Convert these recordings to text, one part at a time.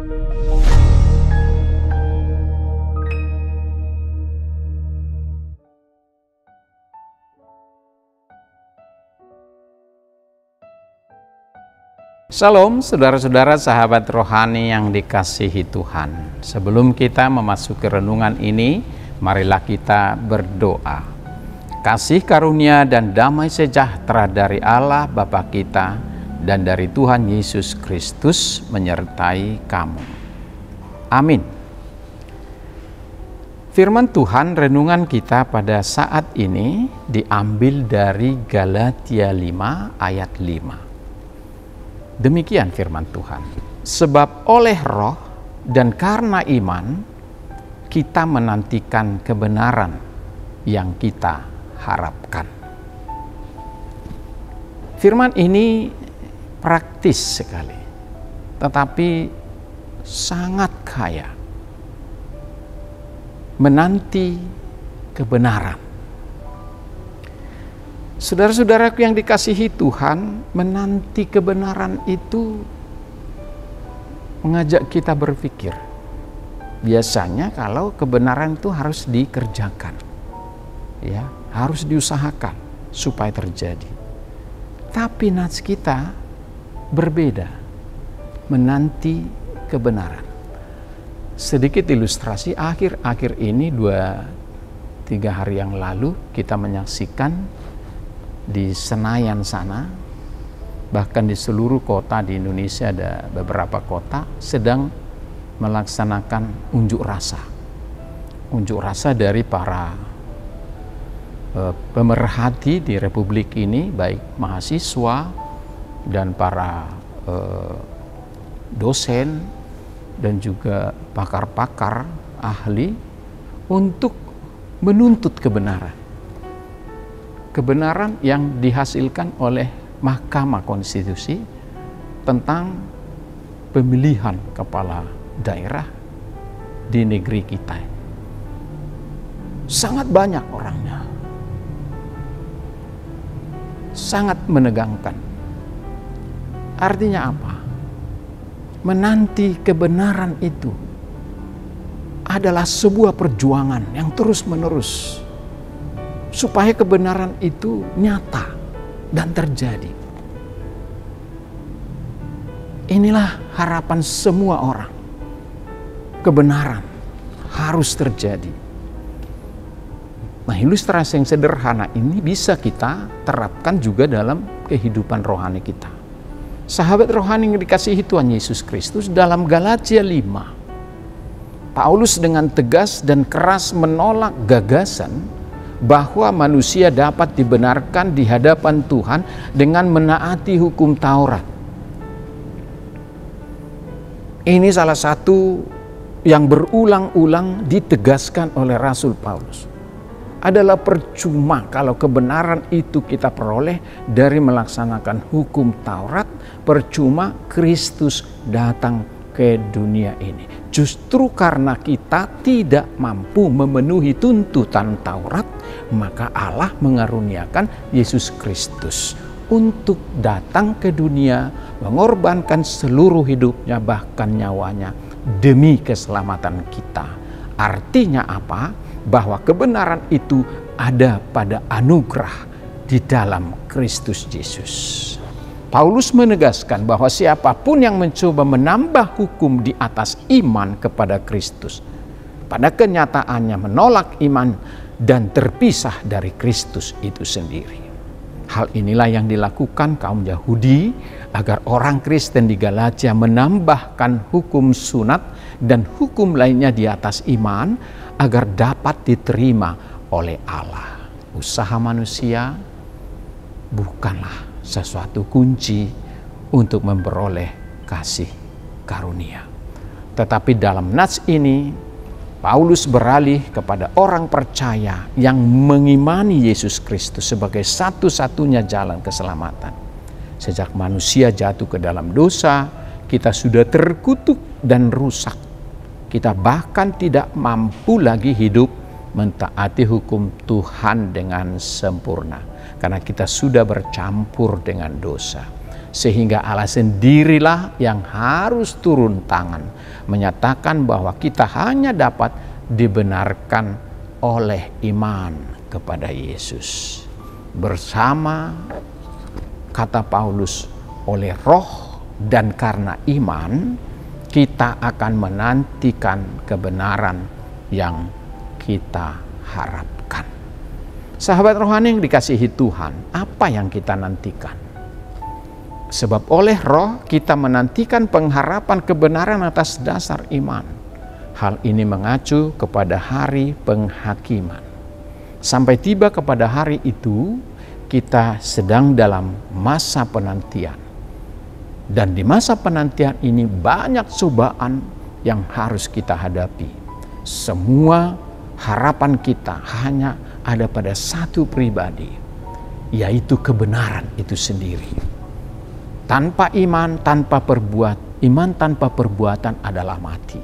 Shalom saudara-saudara sahabat rohani yang dikasihi Tuhan. Sebelum kita memasuki renungan ini, marilah kita berdoa. Kasih karunia dan damai sejahtera dari Allah Bapa kita dan dari Tuhan Yesus Kristus menyertai kamu. Amin. Firman Tuhan renungan kita pada saat ini diambil dari Galatia 5 ayat 5. Demikian firman Tuhan. Sebab oleh roh dan karena iman, kita menantikan kebenaran yang kita harapkan. Firman ini praktis sekali, tetapi sangat kaya. Menanti kebenaran. Saudara-saudaraku yang dikasihi Tuhan, menanti kebenaran itu mengajak kita berpikir. Biasanya kalau kebenaran itu harus dikerjakan, ya, harus diusahakan supaya terjadi. Tapi nats kita berbeda, menanti kebenaran. Sedikit ilustrasi, akhir-akhir ini 2-3 hari yang lalu kita menyaksikan di Senayan sana, bahkan di seluruh kota di Indonesia ada beberapa kota sedang melaksanakan unjuk rasa. Unjuk rasa dari para pemerhati di Republik ini, baik mahasiswa dan para dosen dan juga pakar-pakar ahli untuk menuntut kebenaran. Kebenaran yang dihasilkan oleh Mahkamah Konstitusi tentang pemilihan kepala daerah di negeri kita. Sangat banyak orangnya. Sangat menegangkan. Artinya apa? Menanti kebenaran itu adalah sebuah perjuangan yang terus-menerus supaya kebenaran itu nyata dan terjadi. Inilah harapan semua orang. Kebenaran harus terjadi. Nah, ilustrasi yang sederhana ini bisa kita terapkan juga dalam kehidupan rohani kita. Sahabat rohani yang dikasihi Tuhan Yesus Kristus, dalam Galatia 5, Paulus dengan tegas dan keras menolak gagasan bahwa manusia dapat dibenarkan di hadapan Tuhan dengan menaati hukum Taurat. Ini salah satu yang berulang-ulang ditegaskan oleh Rasul Paulus. Adalah percuma kalau kebenaran itu kita peroleh dari melaksanakan hukum Taurat, percuma Kristus datang ke dunia ini. Justru karena kita tidak mampu memenuhi tuntutan Taurat, maka Allah mengaruniakan Yesus Kristus untuk datang ke dunia, mengorbankan seluruh hidupnya, bahkan nyawanya, demi keselamatan kita. Artinya apa? Bahwa kebenaran itu ada pada anugerah di dalam Kristus Yesus. Paulus menegaskan bahwa siapapun yang mencoba menambah hukum di atas iman kepada Kristus, pada kenyataannya menolak iman dan terpisah dari Kristus itu sendiri. Hal inilah yang dilakukan kaum Yahudi agar orang Kristen di Galatia menambahkan hukum sunat dan hukum lainnya di atas iman agar dapat diterima oleh Allah. Usaha manusia bukanlah sesuatu kunci untuk memperoleh kasih karunia. Tetapi dalam nats ini, Paulus beralih kepada orang percaya yang mengimani Yesus Kristus sebagai satu-satunya jalan keselamatan. Sejak manusia jatuh ke dalam dosa, kita sudah terkutuk dan rusak. Kita bahkan tidak mampu lagi hidup mentaati hukum Tuhan dengan sempurna. Karena kita sudah bercampur dengan dosa. Sehingga Allah sendirilah yang harus turun tangan, menyatakan bahwa kita hanya dapat dibenarkan oleh iman kepada Yesus. Bersama, kata Paulus, oleh roh dan karena iman, kita akan menantikan kebenaran yang kita harapkan. Sahabat rohani yang dikasihi Tuhan, apa yang kita nantikan? Sebab oleh roh kita menantikan pengharapan kebenaran atas dasar iman. Hal ini mengacu kepada hari penghakiman. Sampai tiba kepada hari itu, kita sedang dalam masa penantian. Dan di masa penantian ini banyak cobaan yang harus kita hadapi. Semua harapan kita hanya ada pada satu pribadi, yaitu kebenaran itu sendiri. Tanpa iman, tanpa perbuatan adalah mati.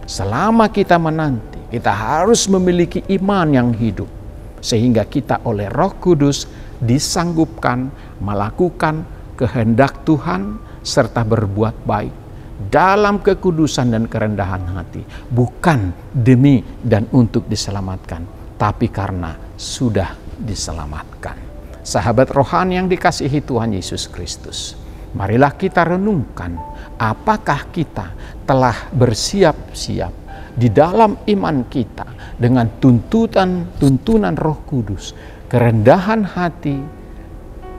Selama kita menanti, kita harus memiliki iman yang hidup. Sehingga kita oleh Roh Kudus disanggupkan melakukan kehendak Tuhan serta berbuat baik dalam kekudusan dan kerendahan hati. Bukan demi dan untuk diselamatkan, tapi karena sudah diselamatkan. Sahabat rohani yang dikasihi Tuhan Yesus Kristus, marilah kita renungkan apakah kita telah bersiap-siap di dalam iman kita dengan tuntunan Roh Kudus, kerendahan hati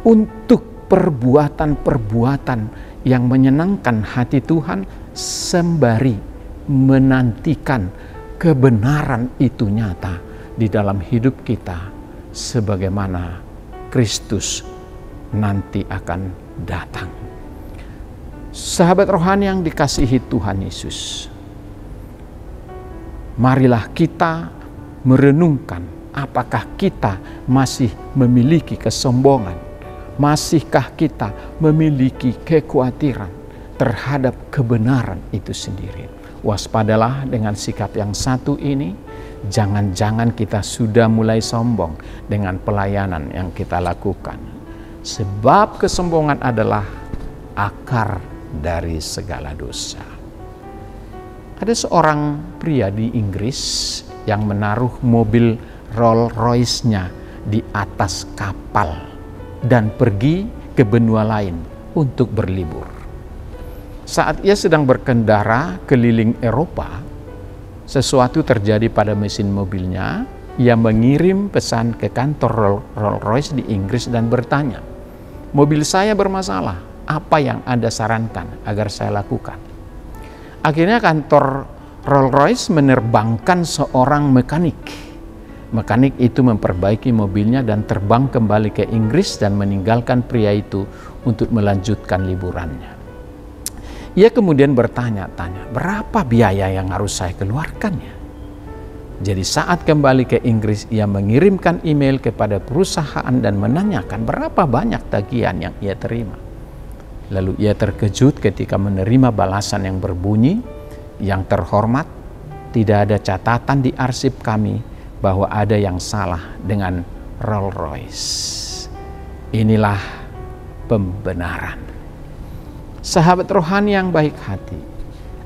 untuk perbuatan-perbuatan yang menyenangkan hati Tuhan, sembari menantikan kebenaran itu nyata di dalam hidup kita sebagaimana Kristus nanti akan datang. Sahabat rohani yang dikasihi Tuhan Yesus, marilah kita merenungkan apakah kita masih memiliki kesombongan, masihkah kita memiliki kekhawatiran terhadap kebenaran itu sendiri. Waspadalah dengan sikap yang satu ini, jangan-jangan kita sudah mulai sombong dengan pelayanan yang kita lakukan. Sebab kesombongan adalah akar dari segala dosa. Ada seorang pria di Inggris yang menaruh mobil Rolls Royce-nya di atas kapal dan pergi ke benua lain untuk berlibur. Saat ia sedang berkendara keliling Eropa, sesuatu terjadi pada mesin mobilnya. Ia mengirim pesan ke kantor Rolls Royce di Inggris dan bertanya, "Mobil saya bermasalah, apa yang Anda sarankan agar saya lakukan?" Akhirnya kantor Rolls Royce menerbangkan seorang mekanik. Mekanik itu memperbaiki mobilnya dan terbang kembali ke Inggris dan meninggalkan pria itu untuk melanjutkan liburannya. Ia kemudian bertanya-tanya, berapa biaya yang harus saya keluarkan ya? Jadi saat kembali ke Inggris, ia mengirimkan email kepada perusahaan dan menanyakan berapa banyak tagihan yang ia terima. Lalu ia terkejut ketika menerima balasan yang berbunyi, "Yang terhormat, tidak ada catatan di arsip kami bahwa ada yang salah dengan Rolls Royce." Inilah pembenaran. Sahabat rohani yang baik hati,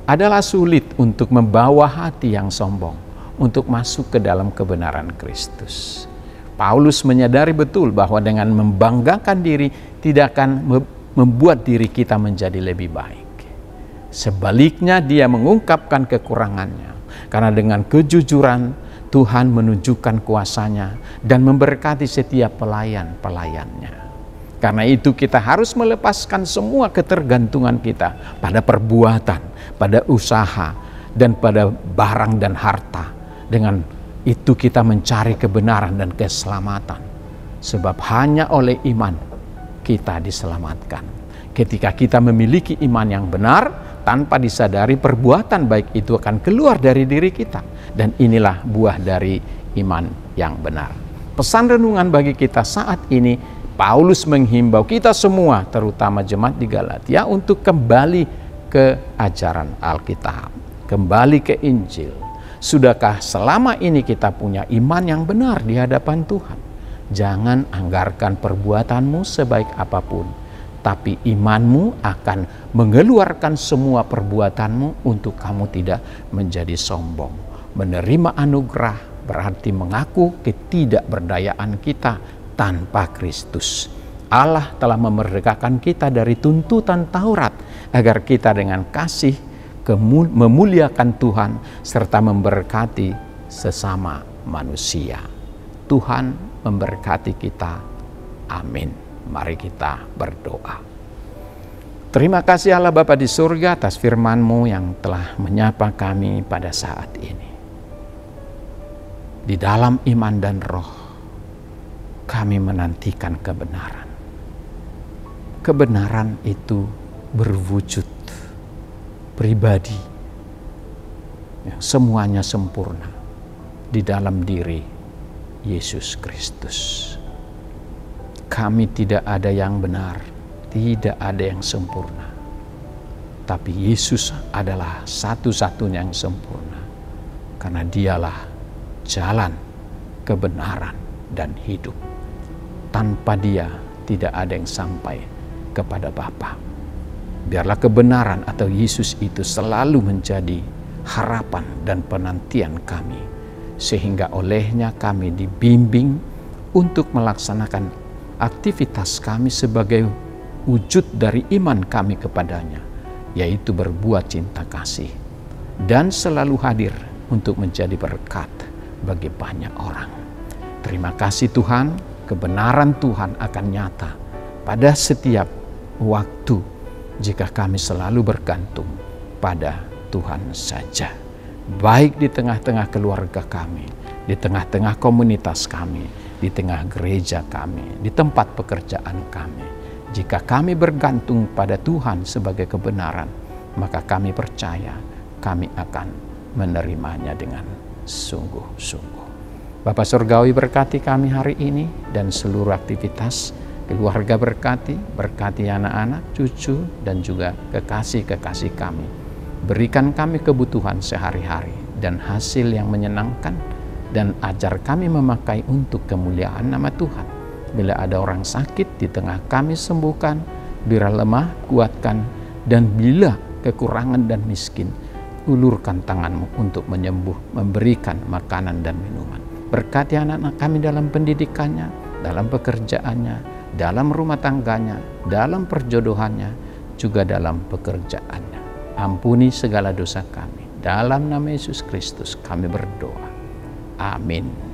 adalah sulit untuk membawa hati yang sombong untuk masuk ke dalam kebenaran Kristus. Paulus menyadari betul bahwa dengan membanggakan diri tidak akan membuat diri kita menjadi lebih baik. Sebaliknya dia mengungkapkan kekurangannya, karena dengan kejujuran Tuhan menunjukkan kuasa-Nya dan memberkati setiap pelayan-pelayannya. Karena itu kita harus melepaskan semua ketergantungan kita pada perbuatan, pada usaha, dan pada barang dan harta. Dengan itu kita mencari kebenaran dan keselamatan. Sebab hanya oleh iman kita diselamatkan. Ketika kita memiliki iman yang benar, tanpa disadari perbuatan baik itu akan keluar dari diri kita. Dan inilah buah dari iman yang benar. Pesan renungan bagi kita saat ini, Paulus menghimbau kita semua, terutama jemaat di Galatia, untuk kembali ke ajaran Alkitab, kembali ke Injil. Sudahkah selama ini kita punya iman yang benar di hadapan Tuhan? Jangan anggarkan perbuatanmu sebaik apapun, tetapi imanmu akan mengeluarkan semua perbuatanmu untuk kamu tidak menjadi sombong. Menerima anugerah berarti mengaku ketidakberdayaan kita tanpa Kristus. Allah telah memerdekakan kita dari tuntutan Taurat agar kita dengan kasih memuliakan Tuhan serta memberkati sesama manusia. Tuhan memberkati kita. Amin. Mari kita berdoa. Terima kasih Allah Bapa di surga atas firman-Mu yang telah menyapa kami pada saat ini. Di dalam iman dan roh, kami menantikan kebenaran. Kebenaran itu berwujud pribadi yang semuanya sempurna di dalam diri Yesus Kristus. Kami tidak ada yang benar, tidak ada yang sempurna. Tapi Yesus adalah satu-satunya yang sempurna. Karena dialah jalan, kebenaran, dan hidup. Tanpa Dia tidak ada yang sampai kepada Bapa. Biarlah kebenaran atau Yesus itu selalu menjadi harapan dan penantian kami, sehingga olehnya kami dibimbing untuk melaksanakan aktivitas kami sebagai wujud dari iman kami kepadanya, yaitu berbuat cinta kasih dan selalu hadir untuk menjadi berkat bagi banyak orang. Terima kasih Tuhan, kebenaran Tuhan akan nyata pada setiap waktu jika kami selalu bergantung pada Tuhan saja. Baik di tengah-tengah keluarga kami, di tengah-tengah komunitas kami, di tengah gereja kami, di tempat pekerjaan kami. Jika kami bergantung pada Tuhan sebagai kebenaran, maka kami percaya kami akan menerimanya dengan sungguh-sungguh. Bapa Surgawi berkati kami hari ini dan seluruh aktivitas keluarga, berkati anak-anak, cucu, dan juga kekasih-kekasih kami. Berikan kami kebutuhan sehari-hari dan hasil yang menyenangkan, dan ajar kami memakai untuk kemuliaan nama Tuhan. Bila ada orang sakit di tengah kami, sembuhkan. Bila lemah, kuatkan. Dan bila kekurangan dan miskin, ulurkan tanganmu untuk menyembuh, memberikan makanan dan minuman. Berkati anak-anak kami dalam pendidikannya, dalam pekerjaannya, dalam rumah tangganya, dalam perjodohannya, juga dalam pekerjaannya. Ampuni segala dosa kami. Dalam nama Yesus Kristus kami berdoa. Amin.